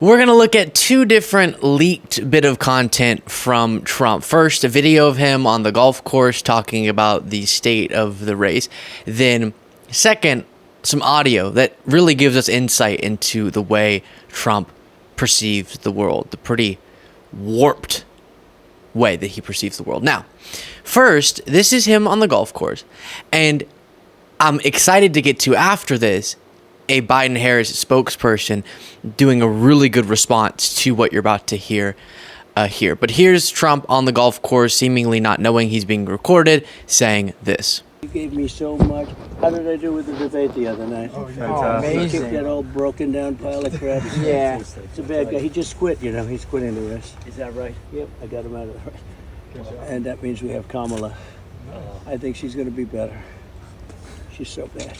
We're going to look at two different leaked bit of content from Trump. First, a video of him on the golf course talking about the state of the race. Then, second, some audio that really gives us insight into the way Trump perceives the world, the pretty warped way that he perceives the world. Now, first, this is him on the golf course, and I'm excited to get to, after this, a Biden-Harris spokesperson doing a really good response to what you're about to hear here. But here's Trump on the golf course, seemingly not knowing he's being recorded, saying this. You gave me so much. How did I do with the debate the other night? Oh, amazing. He kicked that old broken down pile of crap. Yeah. It's a bad guy. He just quit, you know. He's quitting the race. Is that right? Yep, I got him out of the race. And that means we have Kamala. I think she's going to be better. She's so bad.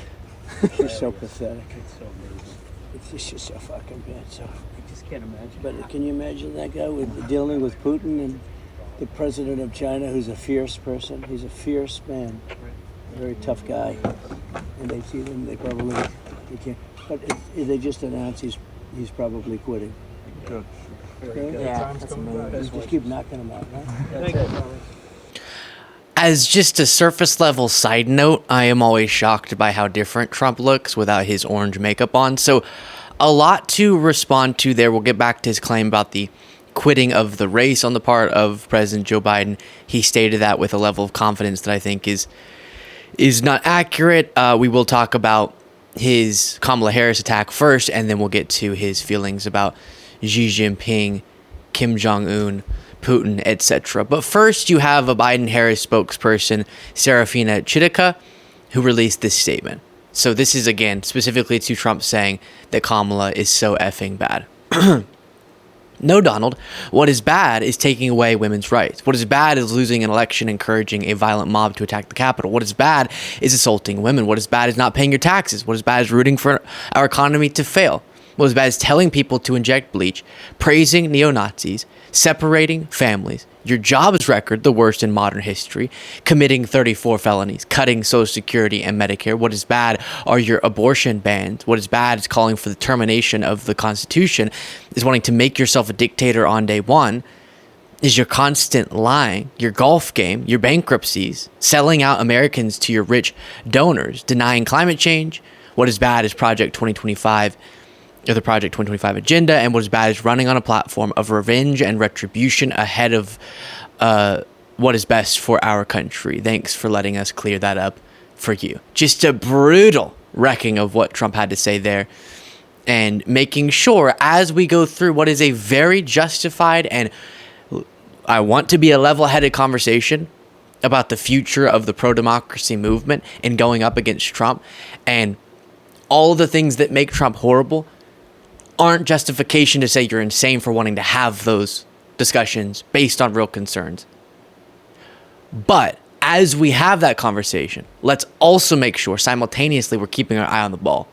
She's so pathetic. It's so amazing. It's just so fucking bad. So, I just can't imagine. but can you imagine that guy dealing with Putin and the president of China, who's a fierce person? He's a fierce man, a very tough guy. And they see them, they can't. But they just announced he's probably quitting. Good. Okay? Yeah, that's amazing. Just keep knocking him out, right? That's it. As just a surface level side note, I am always shocked by how different Trump looks without his orange makeup on. So a lot to respond to there. We'll get back to his claim about the quitting of the race on the part of President Joe Biden. He stated that with a level of confidence that I think is not accurate. We will talk about his Kamala Harris attack first, and then we'll get to his feelings about Xi Jinping, Kim Jong-un, Putin, etc. But first, you have a Biden-Harris spokesperson, Serafina Chidica, who released this statement. So this is, again, specifically to Trump saying that Kamala is so effing bad. No, Donald, what is bad is taking away women's rights. What is bad is losing an election, encouraging a violent mob to attack the Capitol. What is bad is assaulting women. What is bad is not paying your taxes. What is bad is rooting for our economy to fail. What is bad is telling people to inject bleach, praising neo-Nazis, separating families, your jobs record, the worst in modern history, committing 34 felonies, cutting Social Security and Medicare. What is bad are your abortion bans. What is bad is calling for the termination of the Constitution, is wanting to make yourself a dictator on day one, is your constant lying, your golf game, your bankruptcies, selling out Americans to your rich donors, denying climate change. What is bad is Project 2025, or the Project 2025 agenda, and what is bad is running on a platform of revenge and retribution ahead of what is best for our country. Thanks for letting us clear that up for you. Just a brutal wrecking of what Trump had to say there, and making sure as we go through what is a very justified and I want to be a level-headed conversation about the future of the pro-democracy movement and going up against Trump, and all the things that make Trump horrible aren't justification to say you're insane for wanting to have those discussions based on real concerns. But as we have that conversation, let's also make sure simultaneously we're keeping our eye on the ball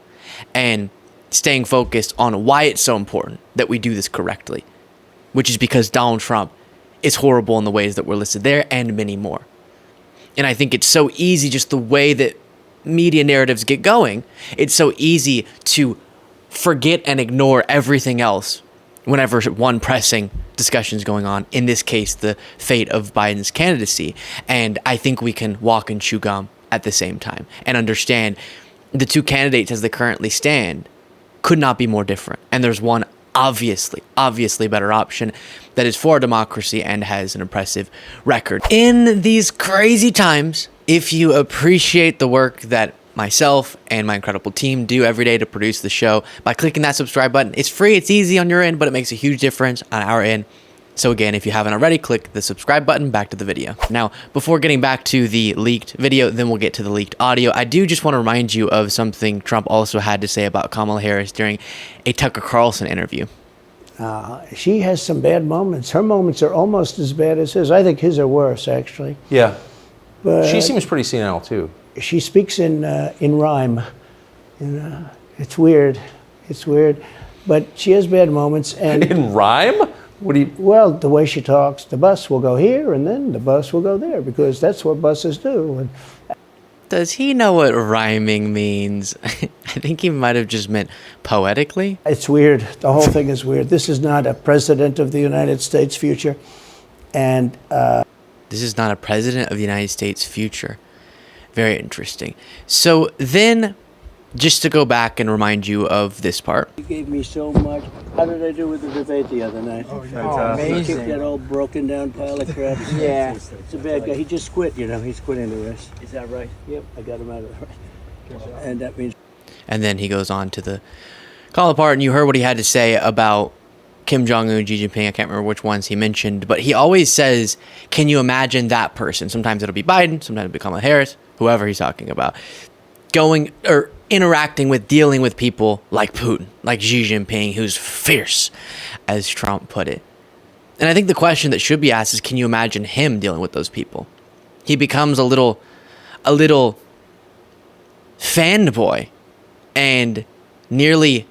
and staying focused on why it's so important that we do this correctly, which is because Donald Trump is horrible in the ways that were listed there and many more. And I think it's so easy, just the way that media narratives get going, it's so easy to forget and ignore everything else whenever one pressing discussion is going on, in this case, the fate of Biden's candidacy. And I think we can walk and chew gum at the same time and understand the two candidates as they currently stand could not be more different. And there's one obviously better option that is for democracy and has an impressive record. In these crazy times, if you appreciate the work that myself and my incredible team do every day to produce the show, by clicking that subscribe button, it's free, it's easy on your end, but it makes a huge difference on our end. So again, if you haven't already, click the subscribe button. Back to the video. Now, before getting back to the leaked video, then we'll get to the leaked audio. I do just want to remind you of something Trump also had to say about Kamala Harris during a Tucker Carlson interview. She has some bad moments. Her moments are almost as bad as his. I think his are worse, actually. Yeah. But She seems pretty senile, too. she speaks in rhyme. And, it's weird. It's weird. But she has bad moments. And In rhyme? What do you... well, the way she talks, the bus will go here and then the bus will go there, because that's what buses do. And Does he know what rhyming means? I think he might have just meant poetically. It's weird. The whole thing is weird. This is not a president of the United States future. And This is not a president of the United States future. Very interesting. So then, just to go back and remind you of this part. he gave me so much. How did I do with the debate the other night? Oh, He amazing. kicked that old broken down pile of crap. Yeah. It's a bad guy. He just quit, you know. He's quitting the race. Is that right? Yep, I got him out of the race. And that means And then he goes on to the call apart, and you heard what he had to say about Kim Jong-un, Xi Jinping. I can't remember which ones he mentioned, but he always says, can you imagine that person? Sometimes it'll be Biden, sometimes it'll be Kamala Harris, whoever he's talking about, going or interacting with, dealing with people like Putin, like Xi Jinping, who's fierce, as Trump put it. And I think the question that should be asked is, can you imagine him dealing with those people? He becomes a little fanboy and nearly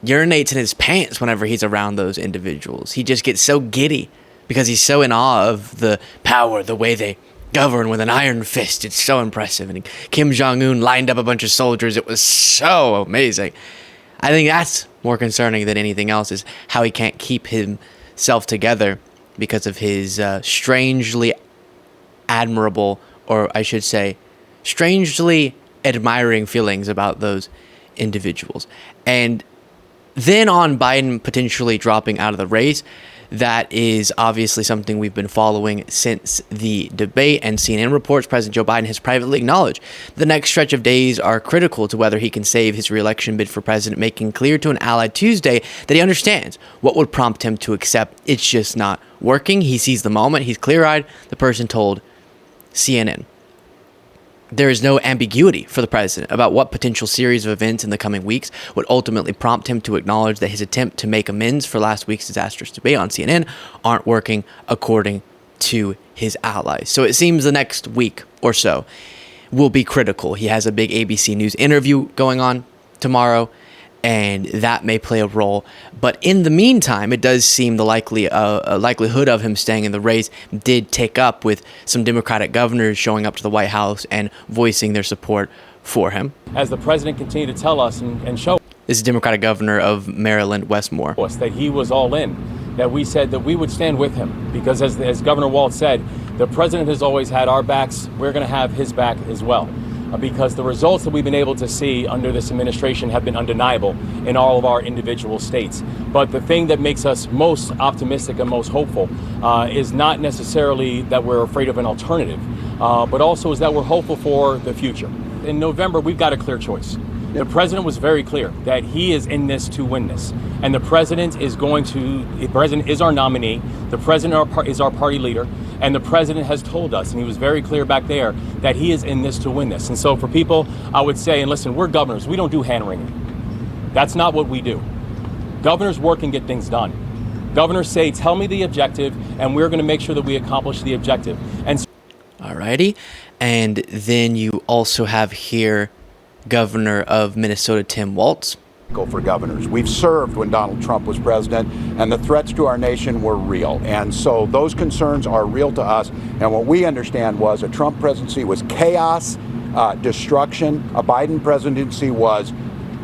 urinates in his pants whenever he's around those individuals. He just gets so giddy because he's so in awe of the power, the way they govern with an iron fist. It's so impressive. And Kim Jong-un lined up a bunch of soldiers. It was so amazing. I think that's more concerning than anything else, is how he can't keep himself together because of his strangely admirable, or I should say, strangely admiring feelings about those individuals. And then on Biden potentially dropping out of the race, that is obviously something we've been following since the debate, and CNN reports President Joe Biden has privately acknowledged the next stretch of days are critical to whether he can save his re-election bid for president, making clear to an ally Tuesday that he understands what would prompt him to accept. It's just not working. He sees the moment. He's clear-eyed, the person told CNN. There is no ambiguity for the president about what potential series of events in the coming weeks would ultimately prompt him to acknowledge that his attempt to make amends for last week's disastrous debate on CNN aren't working according to his allies. So it seems the next week or so will be critical. He has a big ABC News interview going on tomorrow, and that may play a role. But in the meantime, it does seem the likelihood of him staying in the race did tick up, with some Democratic governors showing up to the White House and voicing their support for him. As the president continued to tell us and show This is Democratic Governor of Maryland, Wes Moore. us that he was all in, that we said that we would stand with him, because as Governor Walz said, the president has always had our backs. We're going to have his back as well. Because the results that we've been able to see under this administration have been undeniable in all of our individual states. But the thing that makes us most optimistic and most hopeful is not necessarily that we're afraid of an alternative, but also is that we're hopeful for the future. In November, we've got a clear choice. The president was very clear that he is in this to win this. And the president is our nominee. The president is our party leader. And the president has told us, and he was very clear back there, that he is in this to win this. And so for people, I would say, and listen, we're governors. We don't do hand-wringing. That's not what we do. Governors work and get things done. Governors say, tell me the objective, and we're going to make sure that we accomplish the objective. And Alrighty. And then you also have here Governor of Minnesota, Tim Walz. For governors. We've served when Donald Trump was president, and the threats to our nation were real. And so those concerns are real to us. And what we understand was a Trump presidency was chaos, destruction. A Biden presidency was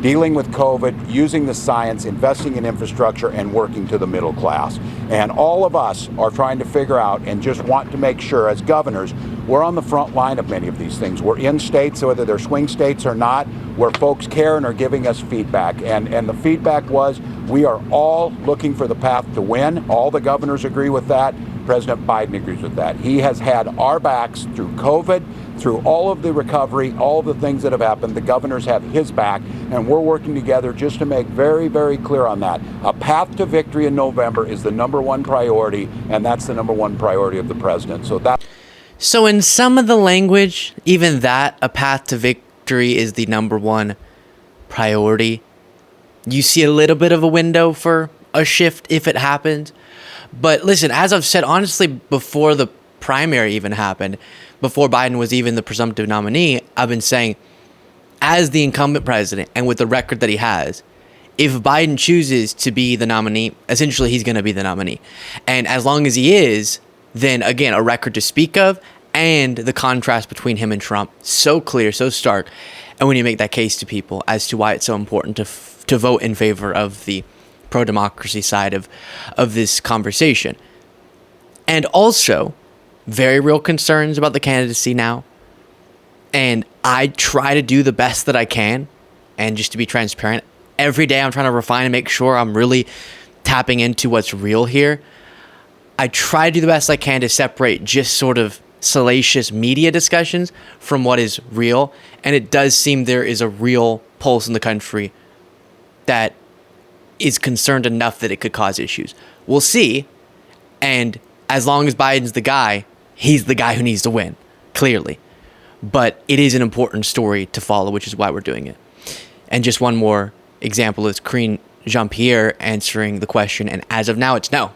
dealing with COVID, using the science, investing in infrastructure, and working to the middle class. And all of us are trying to figure out and just want to make sure as governors, we're on the front line of many of these things. We're in states, whether they're swing states or not, where folks care and are giving us feedback. And the feedback was, we are all looking for the path to win. All the governors agree with that. President Biden agrees with that. He has had our backs through COVID, through all of the recovery, all of the things that have happened. The governors have his back, and we're working together just to make very, very clear on that. A path to victory in November is the number one priority, and that's the number one priority of the president. So in some of the language, even that, a path to victory is the number one priority. You see a little bit of a window for a shift if it happens. But listen, as I've said, honestly, before the primary even happened, before Biden was even the presumptive nominee, I've been saying, as the incumbent president and with the record that he has, if Biden chooses to be the nominee, essentially he's going to be the nominee. And as long as he is, then again, a record to speak of. and the contrast between him and Trump so clear, so stark. And when you make that case to people as to why it's so important to vote in favor of the pro-democracy side of this conversation. And also, very real concerns about the candidacy now. And I try to do the best that I can. And just to be transparent, every day I'm trying to refine and make sure I'm really tapping into what's real here. I try to do the best I can to separate just sort of salacious media discussions from what is real. And it does seem there is a real pulse in the country that is concerned enough that it could cause issues. We'll see. And as long as Biden's the guy, he's the guy who needs to win, clearly. But it is an important story to follow, which is why we're doing it. And just one more example is Jeanpierre answering the question. And as of now, it's no,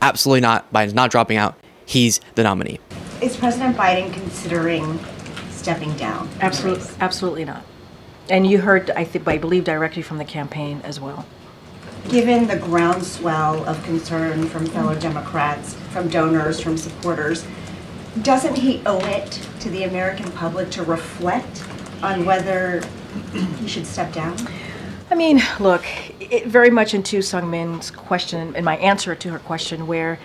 absolutely not. Biden's not dropping out. He's the nominee. Is President Biden considering stepping down? Absolutely not. And you heard, I believe, directly from the campaign as well. Given the groundswell of concern from fellow Democrats, from donors, from supporters, doesn't he owe it to the American public to reflect on whether he should step down? I mean, look, very much into Sung Min's question and my answer to her question, where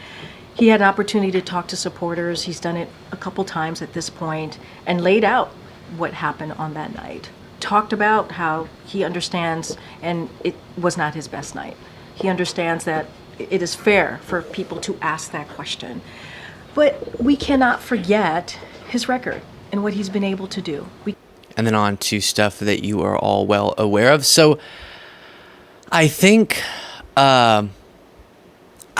he had an opportunity to talk to supporters. He's done it a couple times at this point and laid out what happened on that night. Talked about how he understands, and it was not his best night. He understands that it is fair for people to ask that question. But we cannot forget his record and what he's been able to do. And then on to stuff that you are all well aware of. So I think I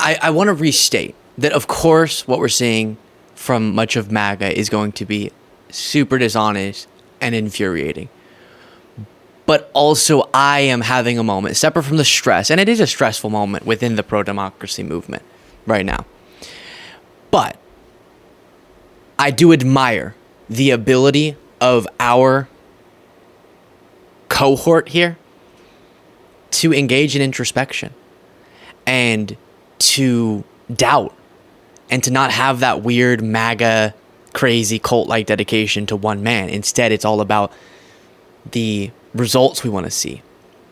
want to restate that, of course, what we're seeing from much of MAGA is going to be super dishonest and infuriating. But also, I am having a moment separate from the stress, and it is a stressful moment within the pro-democracy movement right now. But I do admire the ability of our cohort here to engage in introspection and to doubt and to not have that weird MAGA crazy cult-like dedication to one man. Instead, it's all about the results we want to see,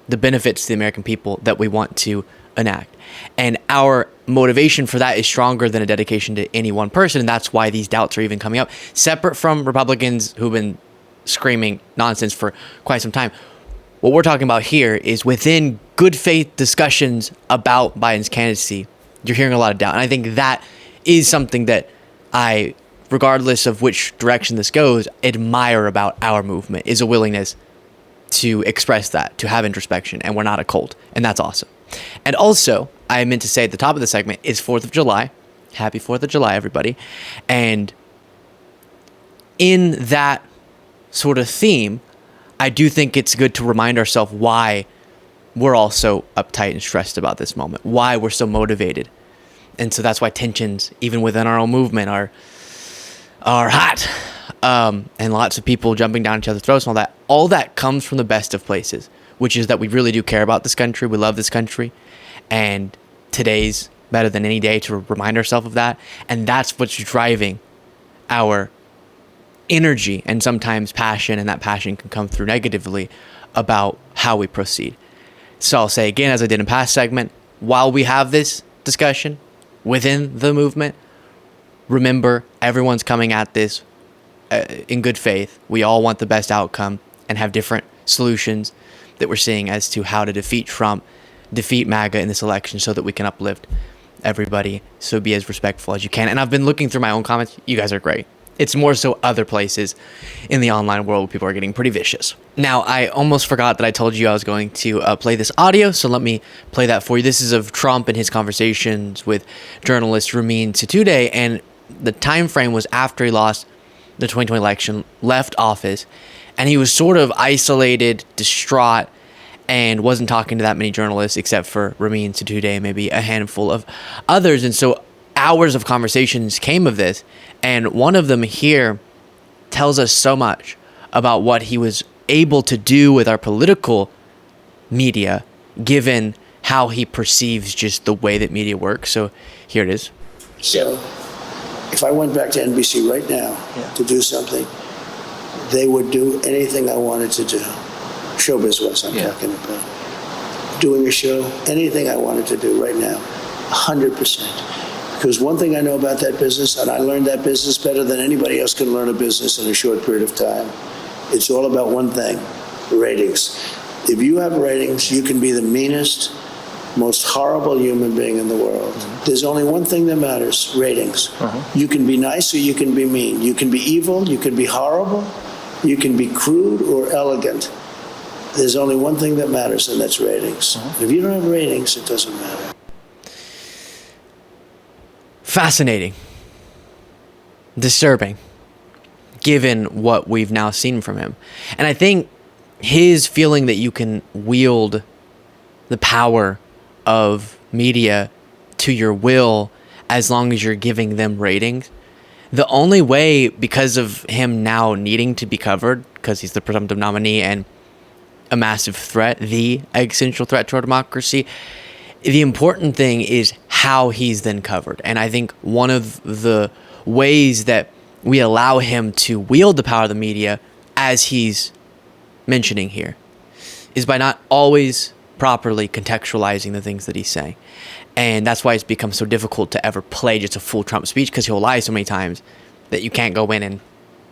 the benefits to the American people that we want to enact. And our motivation for that is stronger than a dedication to any one person. And that's why these doubts are even coming up, separate from Republicans who've been screaming nonsense for quite some time. What we're talking about here is within good faith discussions about Biden's candidacy, you're hearing a lot of doubt. And I think that is something that I, regardless of which direction this goes, admire about our movement, is a willingness to express that, to have introspection, and we're not a cult, and that's awesome. And also, I meant to say at the top of the segment is 4th of July. Happy 4th of July, everybody. And in that sort of theme, I do think it's good to remind ourselves why we're all so uptight and stressed about this moment, why we're so motivated. And so that's why tensions, even within our own movement, are hot. And lots of people jumping down each other's throats and all that. All that comes from the best of places, which is that we really do care about this country. We love this country. And today's better than any day to remind ourselves of that. And that's what's driving our energy and sometimes passion. And that passion can come through negatively about how we proceed. So I'll say again, as I did in past segment, while we have this discussion within the movement, remember everyone's coming at this in good faith. We all want the best outcome and have different solutions that we're seeing as to how to defeat Trump, defeat MAGA in this election so that we can uplift everybody. So be as respectful as you can. And I've been looking through my own comments. You guys are great. It's more so other places in the online world, people are getting pretty vicious. Now, I almost forgot that I told you I was going to play this audio, so let me play that for you. This is of Trump and his conversations with journalist Ramin Sotoudeh, and the time frame was after he lost the 2020 election, left office, and he was sort of isolated, distraught, and wasn't talking to that many journalists except for Ramin Sotoudeh, maybe a handful of others. And so hours of conversations came of this, and one of them here tells us so much about what he was able to do with our political media, given how he perceives just the way that media works. So here it is. So If I went back to NBC right now to do something, they would do anything I wanted to do. Show business, I'm talking about. Doing a show, anything I wanted to do right now, 100%. Because one thing I know about that business, and I learned that business better than anybody else can learn a business in a short period of time, it's all about one thing, ratings. If you have ratings, you can be the meanest, most horrible human being in the world. There's only one thing that matters, ratings. You can be nice or you can be mean. You can be evil, you can be horrible, you can be crude or elegant. There's only one thing that matters, and that's ratings. If you don't have ratings, it doesn't matter. Fascinating. Disturbing, given what we've now seen from him. And I think his feeling that you can wield the power of media to your will as long as you're giving them ratings, the only way, because of him now needing to be covered, because he's the presumptive nominee and a massive threat, the existential threat to our democracy, the important thing is how he's then covered. And I think one of the ways that we allow him to wield the power of the media, as he's mentioning here, is by not always properly contextualizing the things that he's saying. And that's why it's become so difficult to ever play just a full Trump speech, because he'll lie so many times that you can't go in and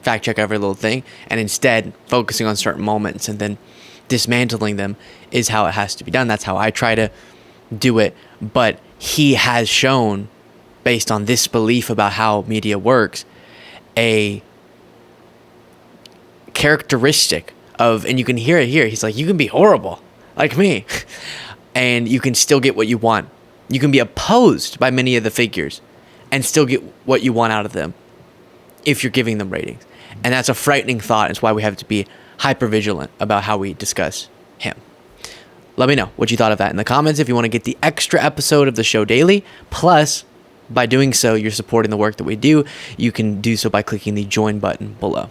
fact check every little thing, and instead focusing on certain moments and then dismantling them is how it has to be done. That's how I try to do it. But he has shown, based on this belief about how media works, a characteristic of, and you can hear it here, he's like, you can be horrible like me and you can still get what you want. You can be opposed by many of the figures and still get what you want out of them if you're giving them ratings. And that's a frightening thought. It's why we have to be hyper vigilant about how we discuss him. Let me know what you thought of that in the comments. If you want to get the extra episode of the show daily, plus by doing so, you're supporting the work that we do. You can do so by clicking the join button below.